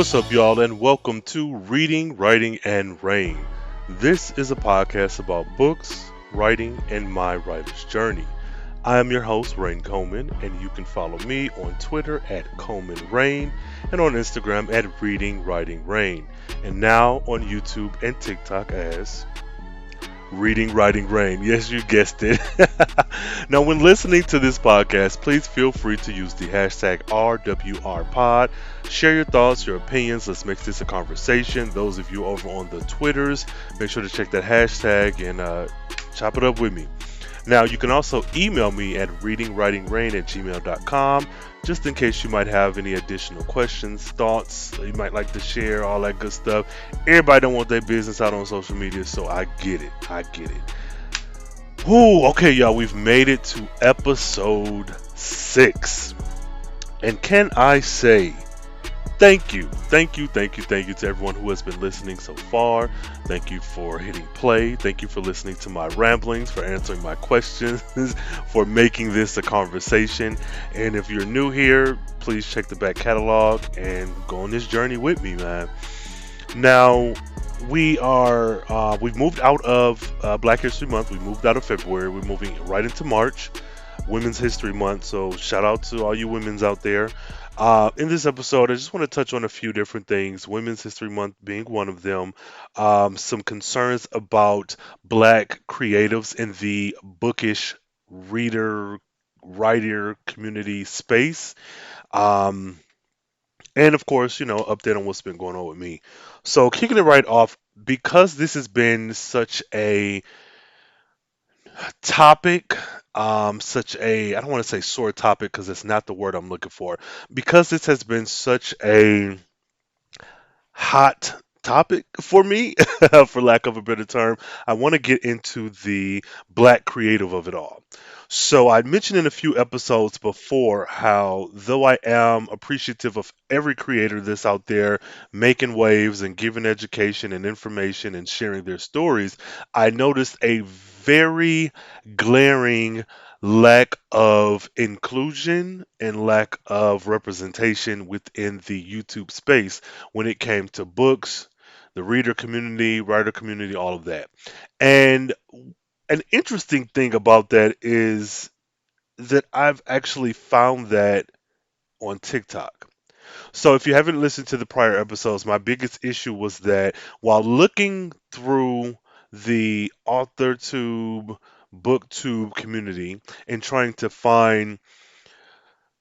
What's up, y'all, and welcome to Reading, Writing, and Rain. This is a podcast about books, writing, and my writer's journey. I am your host, Rhayne Coleman, and you can follow me on Twitter at Coleman Rain and on Instagram at Reading, Writing, Rain, and now on YouTube and TikTok as Reading, Writing, Rain. Yes, you guessed it. Now, when listening to this podcast, please feel free to use the hashtag RWRPod. Share your thoughts, your opinions. Let's make this a conversation. Those of you over on the Twitters, make sure to check that hashtag and chop it up with me. Now, you can also email me at readingwritingrain@gmail.com just in case you might have any additional questions, thoughts, you might like to share, all that good stuff. Everybody don't want their business out on social media, so I get it. I get it. Whew, okay, y'all, we've made it to episode 6. And can I say thank you to everyone who has been listening so far. Thank you for hitting play. Thank you for listening to my ramblings, for answering my questions, for making this a conversation. And if you're new here, please check the back catalog and go on this journey with me, man. Now, we've moved out of Black History Month. We moved out of February. We're moving right into March, Women's History Month. So shout out to all you women's out there. In this episode, I just want to touch on a few different things, Women's History Month being one of them, some concerns about Black creatives in the bookish reader, writer community space, um, and of course, update on what's been going on with me. So, kicking it right off, because this has been such a topic, such a, I don't want to say sore topic because it's not the word I'm looking for, because this has been such a hot topic for me, for lack of a better term, I want to get into the Black creative of it all. So I mentioned in a few episodes before how, though I am appreciative of every creator that's out there making waves and giving education and information and sharing their stories, I noticed a very glaring lack of inclusion and lack of representation within the YouTube space when it came to books, the reader community, writer community, all of that. And an interesting thing about that is that I've actually found that on TikTok. So if you haven't listened to the prior episodes, my biggest issue was that while looking through the AuthorTube, BookTube community and trying to find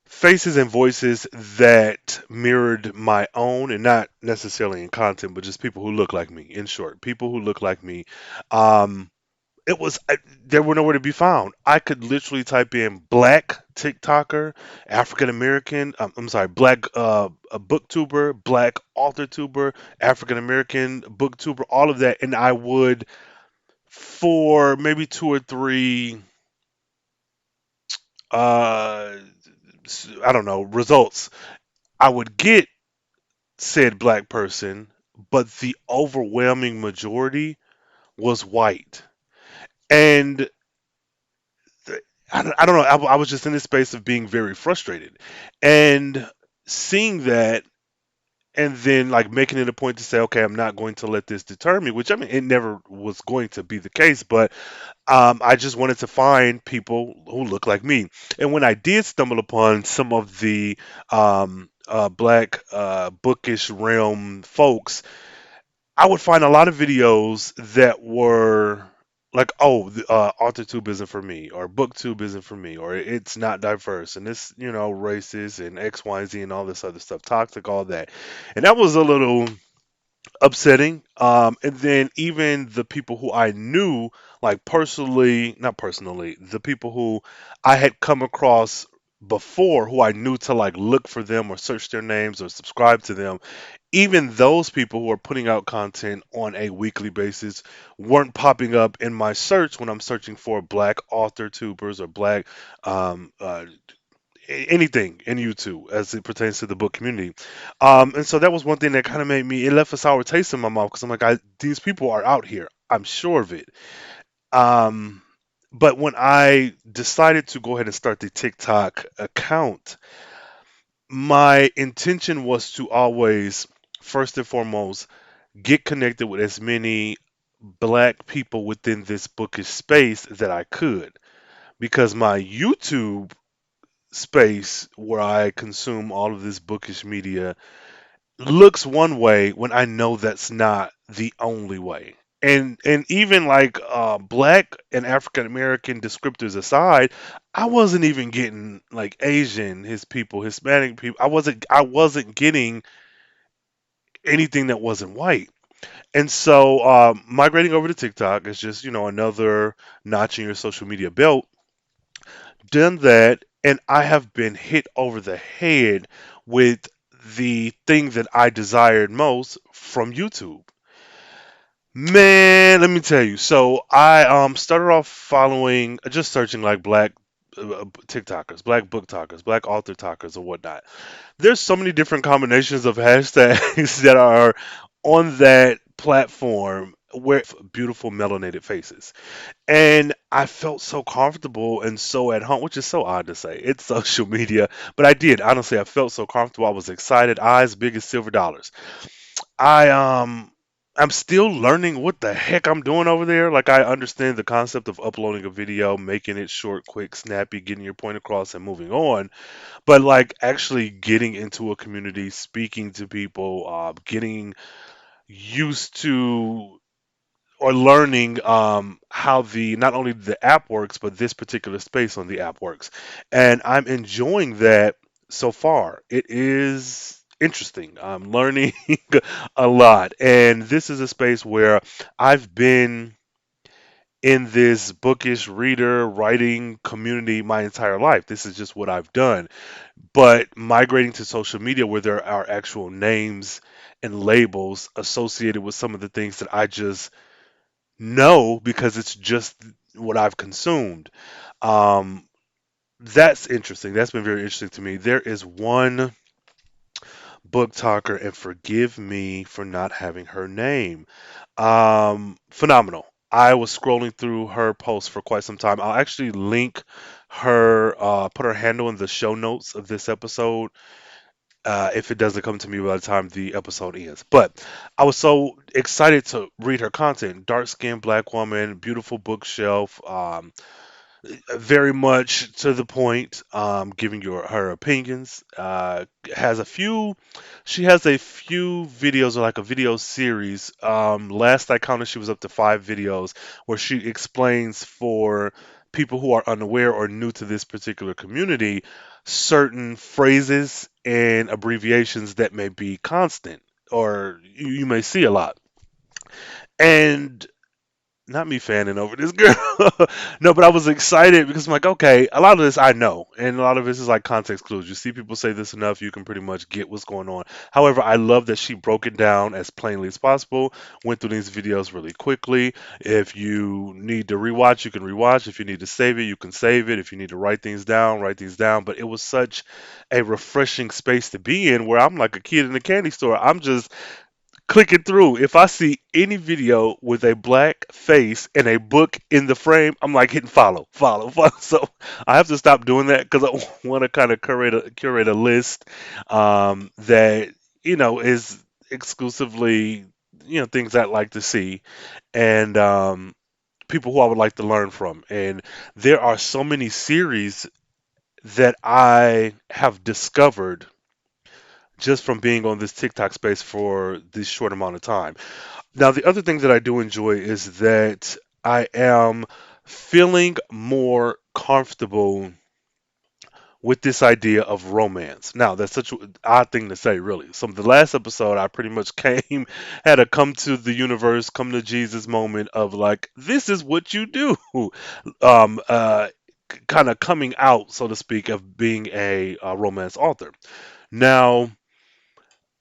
faces and voices that mirrored my own, and not necessarily in content, but just people who look like me, in short, people who look like me, um, it was they were nowhere to be found. I could literally type in black TikToker, African American. I'm sorry, black a booktuber, black author tuber, African American booktuber, all of that, and I would, for maybe two or three, uh, I don't know, results, I would get said black person, but the overwhelming majority was white. And I don't know. I was just in this space of being very frustrated, and seeing that, and then like making it a point to say, okay, I'm not going to let this deter me. Which, I mean, it never was going to be the case, but I just wanted to find people who look like me. And when I did stumble upon some of the black bookish realm folks, I would find a lot of videos that were like, oh, AuthorTube isn't for me, or BookTube isn't for me, or it's not diverse, and it's, racist, and X, Y, Z, and all this other stuff, toxic, all that. And that was a little upsetting. And then even the people who I knew, like personally, not personally, the people who I had come across before, who I knew to like look for them or search their names or subscribe to them, even those people who are putting out content on a weekly basis weren't popping up in my search when I'm searching for black author tubers or black um, uh, anything in YouTube as it pertains to the book community. And so that was one thing that kind of made me, it left a sour taste in my mouth because I'm like, these people are out here. I'm sure of it. Um, but when I decided to go ahead and start the TikTok account, my intention was to always first and foremost, get connected with as many black people within this bookish space that I could, because my YouTube space where I consume all of this bookish media looks one way when I know that's not the only way. And even like black and African American descriptors aside, I wasn't even getting like Asian, his people, Hispanic people. I wasn't getting anything that wasn't white. And so migrating over to TikTok is just, another notch in your social media belt. Done that, and I have been hit over the head with the thing that I desired most from YouTube. Man, let me tell you. So I started off following, just searching like black TikTokers, black book talkers, black author talkers, or whatnot. There's so many different combinations of hashtags that are on that platform where beautiful melanated faces. And I felt so comfortable and so at home, which is so odd to say. It's social media, but I did. Honestly, I felt so comfortable. I was excited, eyes big as silver dollars. I I'm still learning what the heck I'm doing over there. Like I understand the concept of uploading a video, making it short, quick, snappy, getting your point across and moving on. But like actually getting into a community, speaking to people, getting used to or learning how the not only the app works but this particular space on the app works, and I'm enjoying that so far. It is interesting. I'm learning a lot, and this is a space where I've been in this bookish reader writing community my entire life. This is just what I've done, but migrating to social media where there are actual names and labels associated with some of the things that I just no, because it's just what I've consumed. Um, that's interesting. That's been very interesting to me. There is one book talker, and forgive me for not having her name. Phenomenal. I was scrolling through her posts for quite some time. I'll actually link her, put her handle in the show notes of this episode if it doesn't come to me by the time the episode ends. But I was so excited to read her content. Dark skinned black woman, beautiful bookshelf, very much to the point, giving her opinions. She has a few videos, or like a video series. Last I counted, she was up to 5 videos where she explains for people who are unaware or new to this particular community certain phrases and abbreviations that may be constant or you may see a lot. And not me fanning over this girl. No, but I was excited because I'm like, okay, a lot of this I know, and a lot of this is like context clues. You see people say this enough, you can pretty much get what's going on. However, I love that she broke it down as plainly as possible, went through these videos really quickly. If you need to rewatch, you can rewatch. If you need to save it, you can save it. If you need to write things down, write these down. But it was such a refreshing space to be in where I'm like a kid in a candy store. I'm just clicking through. If I see any video with a black face and a book in the frame, I'm like hitting follow, follow, follow. So I have to stop doing that because I want to kind of curate a list that is exclusively things I like to see and people who I would like to learn from. And there are so many series that I have discovered just from being on this TikTok space for this short amount of time. Now, the other thing that I do enjoy is that I am feeling more comfortable with this idea of romance. Now, that's such an odd thing to say, really. So, the last episode, I pretty much had a come to the universe, come to Jesus moment of like, this is what you do. Um, uh, Kind of coming out, so to speak, of being a romance author. Now,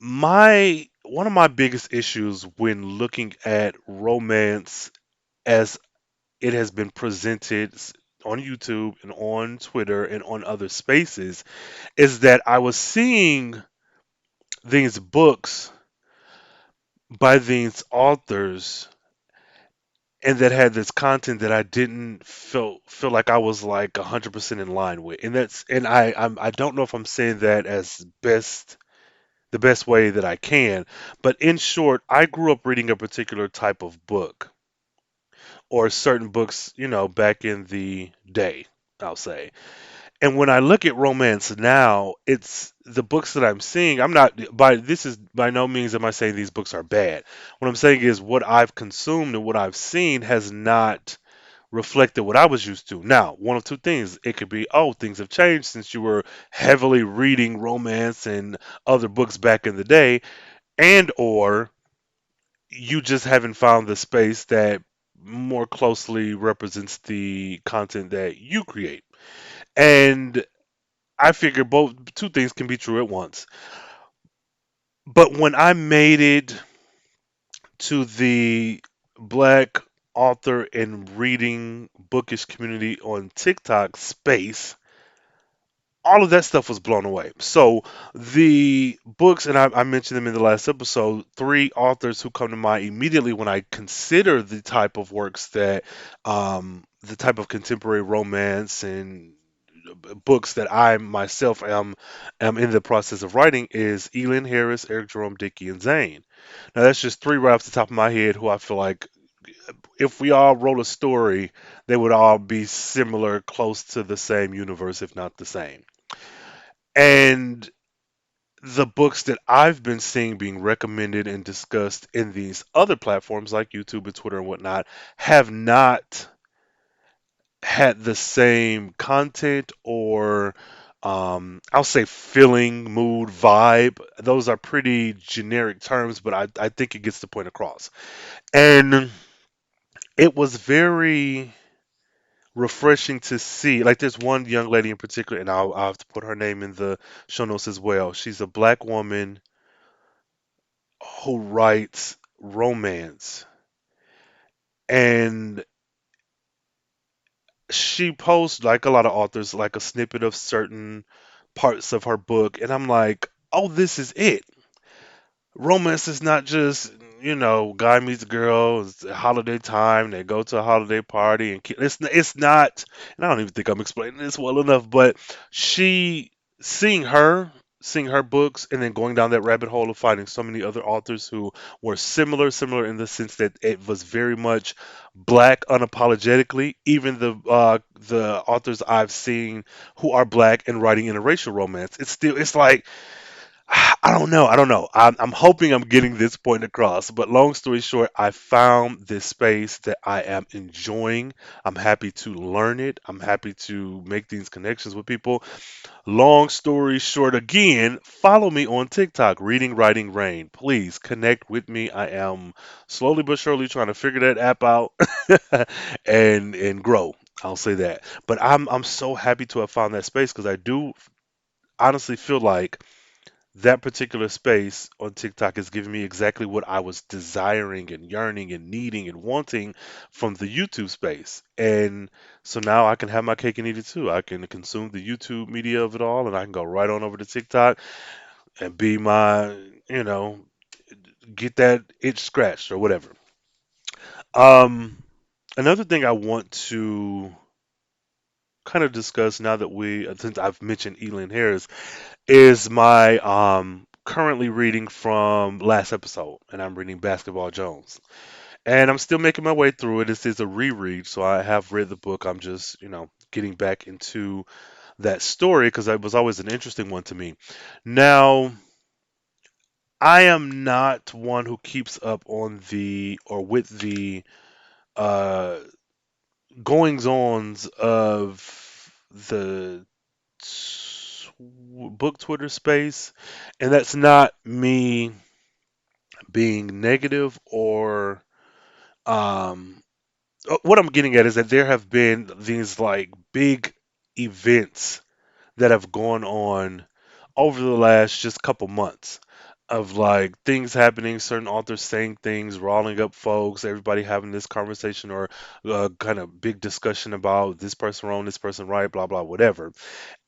my one of my biggest issues when looking at romance as it has been presented on YouTube and on Twitter and on other spaces is that I was seeing these books by these authors and that had this content that I didn't feel like I was like 100% in line with. And I don't know if I'm saying that as best the best way that I can. But in short, I grew up reading a particular type of book or certain books, back in the day, I'll say. And when I look at romance now, it's the books that I'm seeing. I'm not by this is by no means am I saying these books are bad. What I'm saying is what I've consumed and what I've seen has not reflected what I was used to. Now, one of two things. It could be, oh, things have changed since you were heavily reading romance and other books back in the day, and or you just haven't found the space that more closely represents the content that you create. And I figure both two things can be true at once. But when I made it to the black author and reading bookish community on TikTok space, all of that stuff was blown away. So the books, and I mentioned them in the last episode, three authors who come to mind immediately when I consider the type of works that, the type of contemporary romance and books that I myself am in the process of writing is Elin Harris, Eric Jerome Dickey, and Zane. Now that's just three right off the top of my head who I feel like if we all wrote a story, they would all be similar, close to the same universe, if not the same. And the books that I've been seeing being recommended and discussed in these other platforms like YouTube and Twitter and whatnot have not had the same content or I'll say feeling, mood, vibe. Those are pretty generic terms, but I think it gets the point across. And it was very refreshing to see. Like, there's one young lady in particular, and I'll have to put her name in the show notes as well. She's a black woman who writes romance, and she posts, like a lot of authors, like a snippet of certain parts of her book, and I'm like, oh, this is it. Romance is not just, guy meets girl, it's holiday time, they go to a holiday party, and it's not. And I don't even think I'm explaining this well enough, but she seeing her seeing her books and then going down that rabbit hole of finding so many other authors who were similar in the sense that it was very much black unapologetically. Even the authors I've seen who are black and writing interracial romance, it's like, I don't know. I don't know. I'm hoping I'm getting this point across. But long story short, I found this space that I am enjoying. I'm happy to learn it. I'm happy to make these connections with people. Long story short, again, follow me on TikTok, Reading, Writing, Rain. Please connect with me. I am slowly but surely trying to figure that app out and grow. I'll say that. But I'm so happy to have found that space because I do honestly feel like that particular space on TikTok is giving me exactly what I was desiring and yearning and needing and wanting from the YouTube space. And so now I can have my cake and eat it too. I can consume the YouTube media of it all and I can go right on over to TikTok and be my, you know, get that itch scratched or whatever. Um, Another thing I want to kind of discuss now that since I've mentioned Elin Harris, is my currently reading from last episode, and I'm reading Basketball Jones. And I'm still making my way through it. This is a reread, so I have read the book. I'm just, getting back into that story because it was always an interesting one to me. Now, I am not one who keeps up on the or with the uh goings ons of the book Twitter space, and that's not me being negative or um what I'm getting at is that there have been these like big events that have gone on over the last just couple months of like things happening, certain authors saying things, riling up folks, everybody having this conversation or kind of big discussion about this person wrong, this person right, blah blah whatever.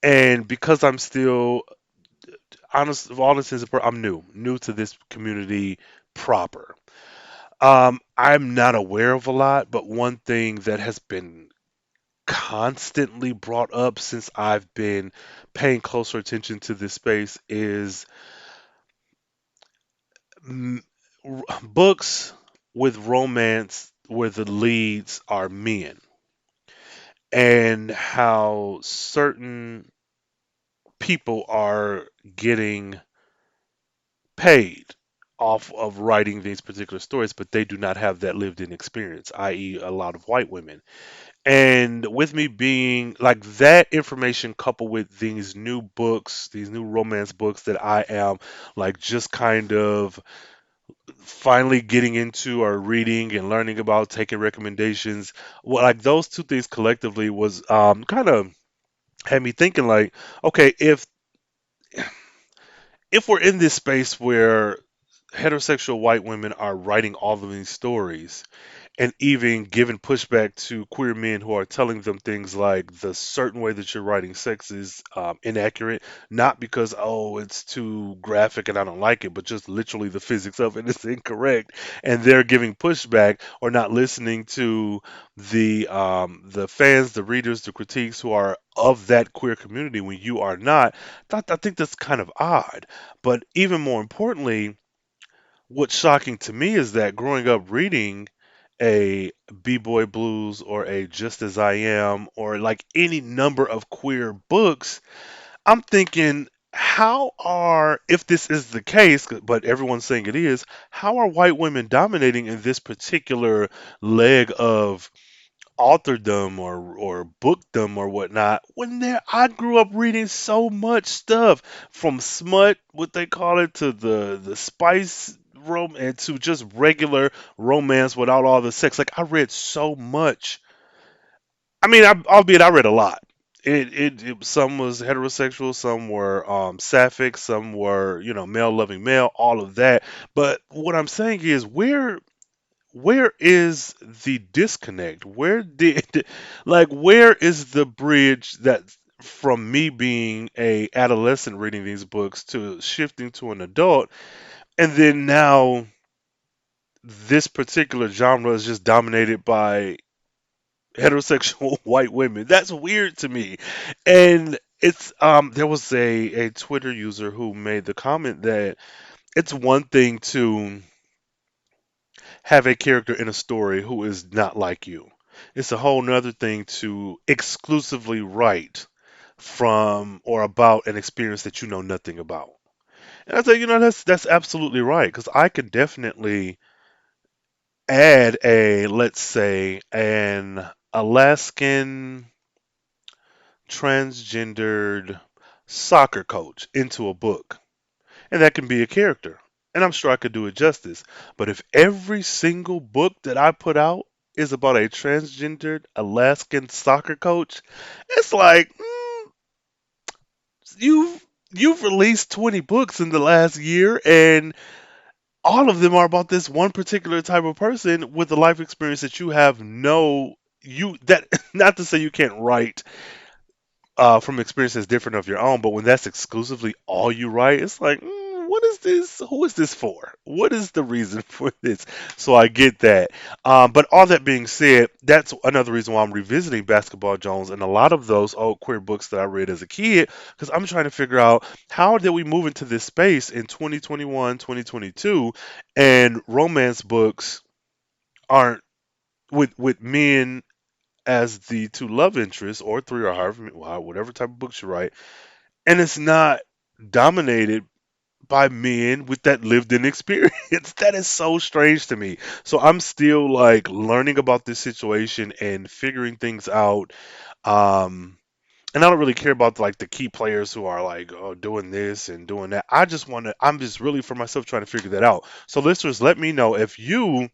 And because I'm still honest, of all this is, I'm new to this community proper. I'm not aware of a lot, but one thing that has been constantly brought up since I've been paying closer attention to this space is m- books with romance where the leads are men, and how certain people are getting paid off of writing these particular stories, but they do not have that lived in experience, i.e., a lot of white women. And with me being like that information coupled with these new books, these new romance books that I am like just kind of finally getting into or reading and learning about, taking recommendations, well, like those two things collectively was kind of had me thinking like, okay, if we're in this space where heterosexual white women are writing all of these stories and even giving pushback to queer men who are telling them things like the certain way that you're writing sex is inaccurate, not because, oh, it's too graphic and I don't like it, but just literally the physics of it is incorrect, and they're giving pushback or not listening to the fans, the readers, the critiques who are of that queer community when you are not. I think that's kind of odd. But even more importantly, what's shocking to me is that growing up reading a B-Boy Blues or a Just As I Am or like any number of queer books, I'm thinking, how are, if this is the case, but everyone's saying it is, how are white women dominating in this particular leg of authored or booked them or whatnot when there I grew up reading so much stuff from smut, what they call it, to the spice rom and to just regular romance without all the sex. Like I read so much. I mean, albeit I read a lot. Some was heterosexual, some were sapphic, some were male loving male, all of that. But what I'm saying is, where is the disconnect? Where did like where is the bridge that from me being a adolescent reading these books to shifting to an adult, and then now this particular genre is just dominated by heterosexual white women. That's weird to me. And it's there was a Twitter user who made the comment that it's one thing to have a character in a story who is not like you. It's a whole nother thing to exclusively write from or about an experience that you know nothing about. And I say, that's absolutely right because I could definitely add a, let's say, an Alaskan transgendered soccer coach into a book, and that can be a character. And I'm sure I could do it justice. But if every single book that I put out is about a transgendered Alaskan soccer coach, it's like you've released 20 books in the last year, and all of them are about this one particular type of person with a life experience that you have no you that not to say you can't write from experiences different of your own, but when that's exclusively all you write, it's like, what is this? Who is this for? What is the reason for this? So I get that. But all that being said, that's another reason why I'm revisiting Basketball Jones and a lot of those old queer books that I read as a kid, because I'm trying to figure out how did we move into this space in 2021, 2022, and romance books aren't with men as the two love interests or three or however whatever type of books you write, and it's not dominated by men with that lived in experience. That is so strange to me. So I'm still like learning about this situation and figuring things out. Um and I don't really care about like the key players who are like, oh, doing this and doing that. I'm just really for myself trying to figure that out. So listeners, let me know if you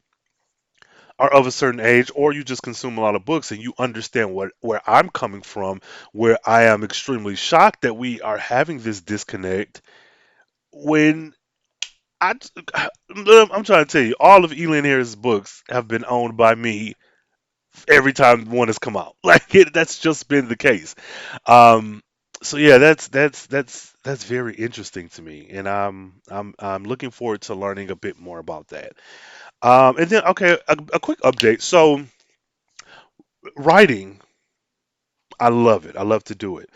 are of a certain age or you just consume a lot of books and you understand where I'm coming from, where I am extremely shocked that we are having this disconnect when I I'm trying to tell you, all of Elin Harris' books have been owned by me every time one has come out. That's just been the case. Um, so yeah, that's very interesting to me, and I'm looking forward to learning a bit more about that. And then okay, a quick update. So writing, I love it. I love to do it.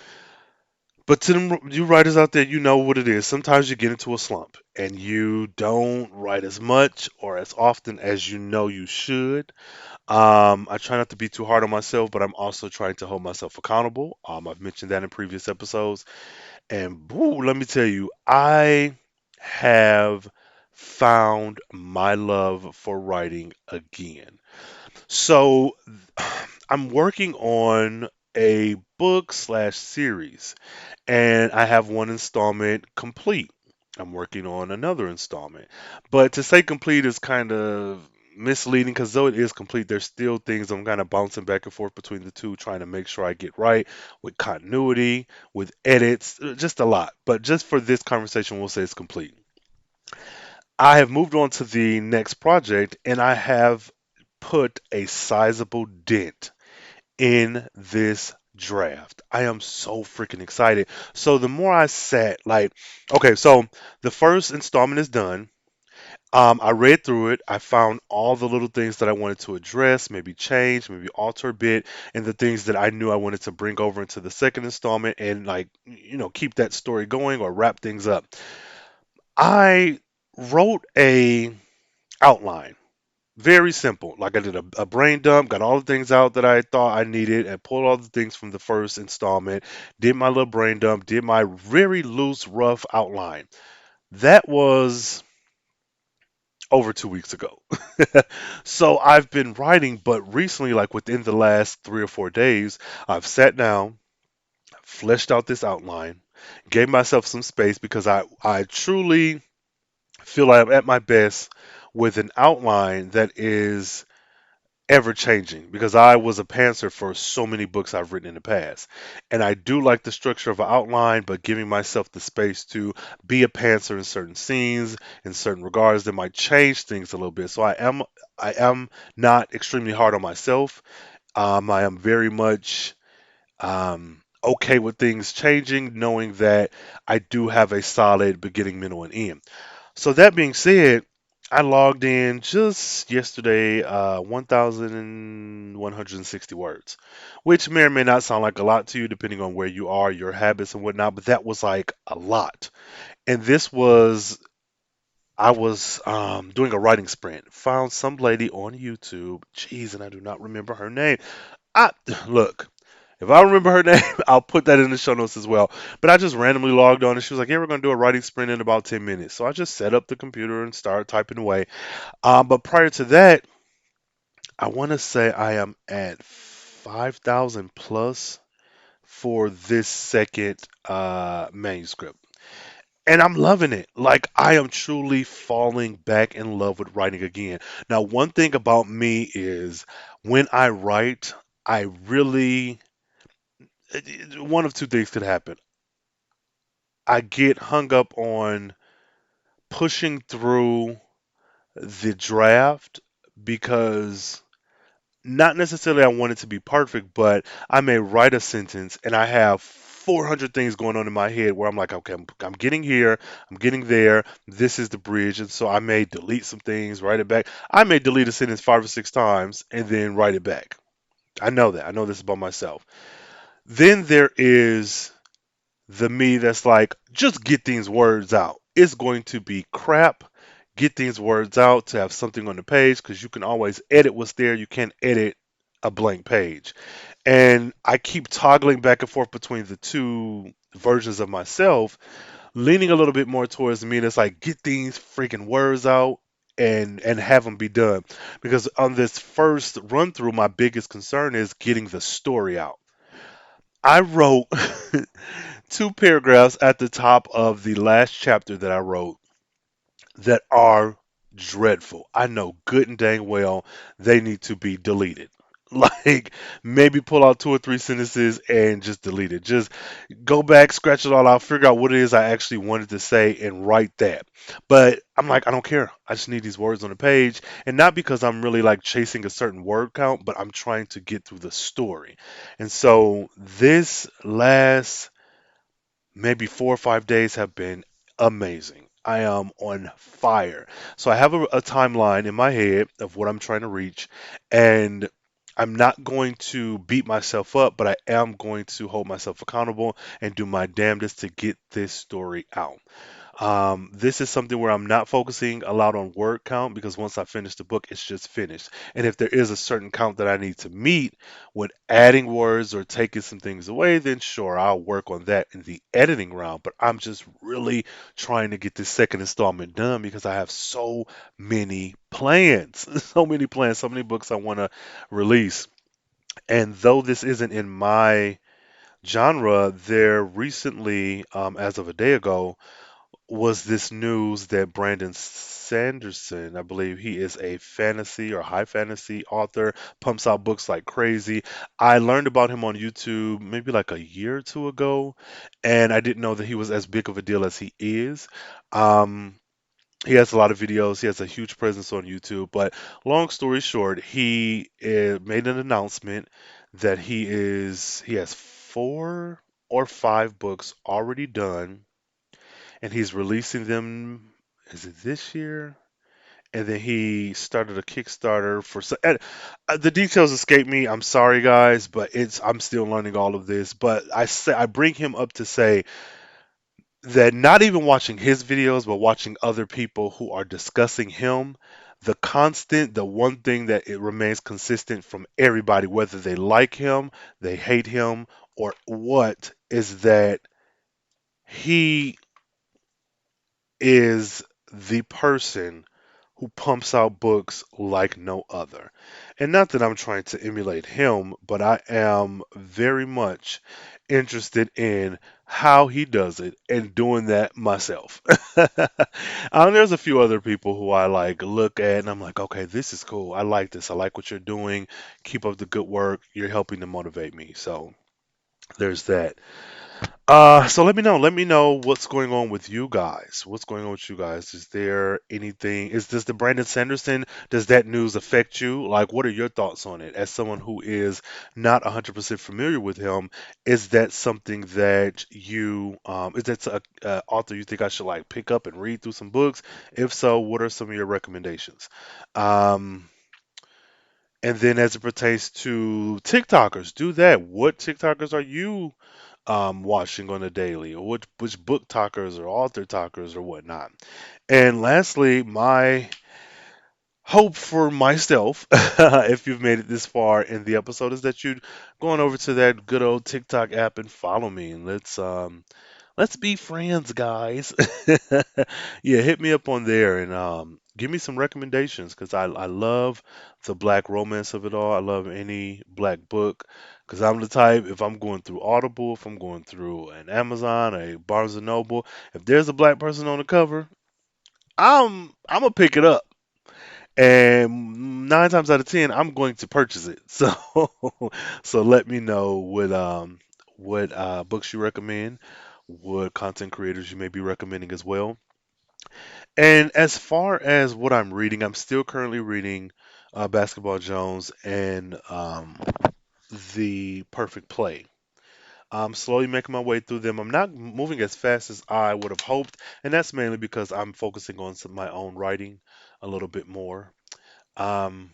But to them, you writers out there, you know what it is. Sometimes you get into a slump and you don't write as much or as often as you know you should. I try not to be too hard on myself, but I'm also trying to hold myself accountable. I've mentioned that in previous episodes. And boo, let me tell you, I have found my love for writing again. So I'm working on a book slash series, and I have one installment complete. I'm working on another installment. But to say complete is kind of misleading because though it is complete, there's still things I'm kind of bouncing back and forth between the two, trying to make sure I get right with continuity, with edits, just a lot. But just for this conversation, we'll say it's complete. I have moved on to the next project and I have put a sizable dent in this draft. I am so freaking excited. So the more I sat, like, okay, so the first installment is done. I read through it. I found all the little things that I wanted to address, maybe change, maybe alter a bit, and the things that I knew I wanted to bring over into the second installment and like, keep that story going or wrap things up. I wrote a outline. Very simple. Like I did a brain dump, got all the things out that I thought I needed, and pulled all the things from the first installment. Did my little brain dump, did my very loose, rough outline. That was over 2 weeks ago. So I've been writing, but recently, like within the last 3 or 4 days, I've sat down, fleshed out this outline, gave myself some space because I truly feel I'm at my best with an outline that is ever changing because I was a pantser for so many books I've written in the past. And I do like the structure of an outline, but giving myself the space to be a pantser in certain scenes, in certain regards that might change things a little bit. So I am not extremely hard on myself. I am very much okay with things changing, knowing that I do have a solid beginning, middle, and end. So that being said, I logged in just yesterday, 1,160 words, which may or may not sound like a lot to you, depending on where you are, your habits and whatnot. But that was like a lot. And this was, I was doing a writing sprint. Found some lady on YouTube. Jeez, and I do not remember her name. I look. If I remember her name, I'll put that in the show notes as well. But I just randomly logged on and she was like, "Yeah, we're going to do a writing sprint in about 10 minutes." So I just set up the computer and started typing away. But prior to that, I want to say I am at 5,000 plus for this second manuscript. And I'm loving it. Like, I am truly falling back in love with writing again. Now, one thing about me is when I write, I really, one of two things could happen. I get hung up on pushing through the draft because not necessarily I want it to be perfect, but I may write a sentence and I have 400 things going on in my head where I'm like, okay, I'm getting here, I'm getting there, this is the bridge. And so I may delete some things, write it back. I may delete a sentence 5 or 6 times and then write it back. I know that. I know this about myself. Then there is the me that's like, just get these words out. It's going to be crap. Get these words out to have something on the page because you can always edit what's there. You can't edit a blank page. And I keep toggling back and forth between the two versions of myself, leaning a little bit more towards me. That's like, get these freaking words out and have them be done. Because on this first run through, my biggest concern is getting the story out. I wrote two paragraphs at the top of the last chapter that I wrote that are dreadful. I know good and dang well they need to be deleted. Like, maybe pull out 2 or 3 sentences and just delete it. Just go back, scratch it all out, figure out what it is I actually wanted to say, and write that. But I'm like, I don't care. I just need these words on the page. And not because I'm really like chasing a certain word count, but I'm trying to get through the story. And so this last maybe 4 or 5 days have been amazing. I am on fire. So I have a timeline in my head of what I'm trying to reach, and I'm not going to beat myself up, but I am going to hold myself accountable and do my damnedest to get this story out. This is something where I'm not focusing a lot on word count because once I finish the book, it's just finished. And if there is a certain count that I need to meet with adding words or taking some things away, then sure, I'll work on that in the editing round. But I'm just really trying to get this second installment done because I have so many plans, so many plans, so many books I want to release. And though this isn't in my genre, there recently, as of a day ago, was this news that Brandon Sanderson, I believe he is a fantasy or high fantasy author, pumps out books like crazy. I learned about him on YouTube maybe like a year or two ago, and I didn't know that he was as big of a deal as he is. Um, he has a lot of videos. He has a huge presence on YouTube. But long story short, he made an announcement that he has 4 or 5 books already done and he's releasing them. Is it this year? And then he started a Kickstarter for and, the details escape me. I'm sorry, guys, but it's I'm still learning all of this. But I bring him up to say that not even watching his videos, but watching other people who are discussing him, the one thing that it remains consistent from everybody, whether they like him, they hate him, or what, is that he is the person who pumps out books like no other. And not that I'm trying to emulate him, but I am very much interested in how he does it and doing that myself. There's a few other people who I like look at and I'm like, okay, this is cool. I like this. I like what you're doing. Keep up the good work. You're helping to motivate me. So there's that. So let me know. Let me know what's going on with you guys. What's going on with you guys? Is there anything? Is this the Brandon Sanderson? Does that news affect you? Like, what are your thoughts on it? As someone who is not 100% familiar with him, is that something that is that a author you think I should like pick up and read through some books? If so, what are some of your recommendations? Um, and then as it pertains to TikTokers, do that. What TikTokers are you watching on a daily, or which book talkers or author talkers or whatnot. And lastly, my hope for myself, if you've made it this far in the episode, is that you'd go on over to that good old TikTok app and follow me, and let's be friends, guys. Yeah, hit me up on there and give me some recommendations because I love the black romance of it all. I love any black book because I'm the type, if I'm going through Audible, if I'm going through an Amazon, a Barnes and Noble, if there's a black person on the cover, I'm gonna pick it up. And 9 times out of 10, I'm going to purchase it. So, so let me know what books you recommend, what content creators you may be recommending as well. And as far as what I'm reading, I'm still currently reading Basketball Jones and The Perfect Play. I'm slowly making my way through them. I'm not moving as fast as I would have hoped, and that's mainly because I'm focusing on my own writing a little bit more. Um,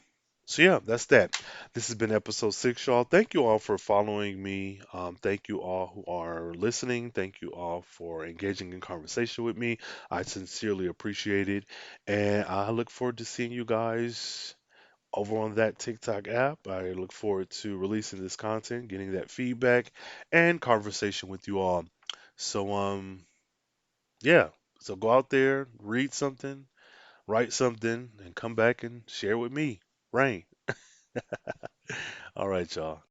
so yeah, that's that. This has been episode 6, y'all. Thank you all for following me. Thank you all who are listening. Thank you all for engaging in conversation with me. I sincerely appreciate it, and I look forward to seeing you guys over on that TikTok app. I look forward to releasing this content, getting that feedback and conversation with you all. So yeah. So go out there, read something, write something, and come back and share with me. Rhayne. All right, y'all.